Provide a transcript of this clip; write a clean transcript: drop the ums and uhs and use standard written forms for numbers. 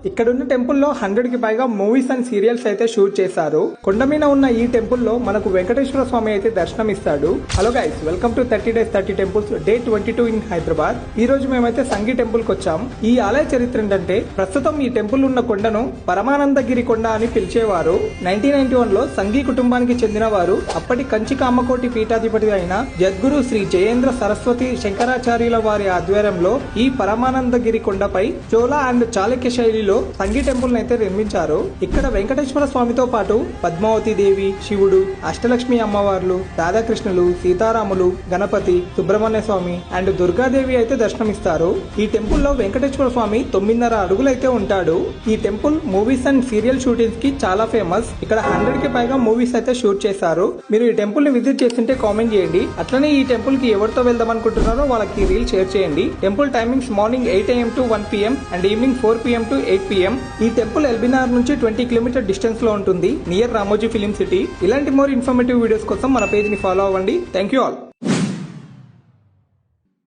ఇక్కడున్న టెంపుల్లో 100కి పైగా మూవీస్ అండ్ సీరియల్స్ అయితే షూట్ చేశారు. కొండ మీద ఉన్న ఈ టెంపుల్లో మనకు వెంకటేశ్వర స్వామి అయితే దర్శనం ఇస్తాడు. Hello guys, welcome to 30 days 30 temples day 22 in Hyderabad. ఈ రోజు మేమైతే సంగి టెంపుల్ కి వచ్చాం. ఈ ఆలయ చరిత్ర ఏంటంటే, ప్రస్తుతం ఈ టెంపుల్ ఉన్న కొండను పరమానందగిరి కొండ అని పిలిచేవారు. 1991లో సంగి కుటుంబానికి చెందిన వారు అప్పటి కంచి కామకోటి పీఠాధిపతి అయిన జద్గురు శ్రీ జయేంద్ర సరస్వతి శంకరాచార్యుల వారి ఆధ్వర్యంలో ఈ పరమానందగిరి కొండపై చోళ అండ్ చాళుక్య శైలిలో సంగి టెంపుల్ అయితే నిర్మించారు. ఇక్కడ వెంకటేశ్వర స్వామితో పాటు పద్మావతి దేవి, శివుడు, అష్టలక్ష్మి అమ్మవార్లు, రాధాకృష్ణులు, సీతారాములు, గణపతి, సుబ్రహ్మణ్య స్వామి అండ్ దుర్గాదేవి అయితే దర్శనమిస్తారు. ఈ టెంపుల్ లో వెంకటేశ్వర స్వామి 9.5 అడుగులు అయితే ఉంటాడు. ఈ temple movies and serial shootings కి చాలా ఫేమస్. ఇక్కడ 100కి పైగా మూవీస్ అయితే షూట్ చేశారు. మీరు ఈ టెంపుల్ ని విజిట్ చేస్తుంటే కామెంట్ చేయండి. అట్లనే ఈ టెంపుల్ కి ఎవరితో వెళ్దాం అనుకుంటున్నారో వాళ్ళకి రీల్ షేర్ చేయండి. Temple timings morning 8 AM to 1 PM and evening 4 PM to 8 PM. ఈ టెంపుల్ ఎల్బీనగర్ నుంచి 20 కిలోమీటర్ డిస్టెన్స్ లో ఉంటుంది, నియర్ రామోజీ ఫిలిం సిటీ. ఇలాంటి మోర్ ఇన్ఫర్మేటివ్ వీడియోస్ కోసం మన పేజ్ ని ఫాలో అవ్వండి. Thank you all.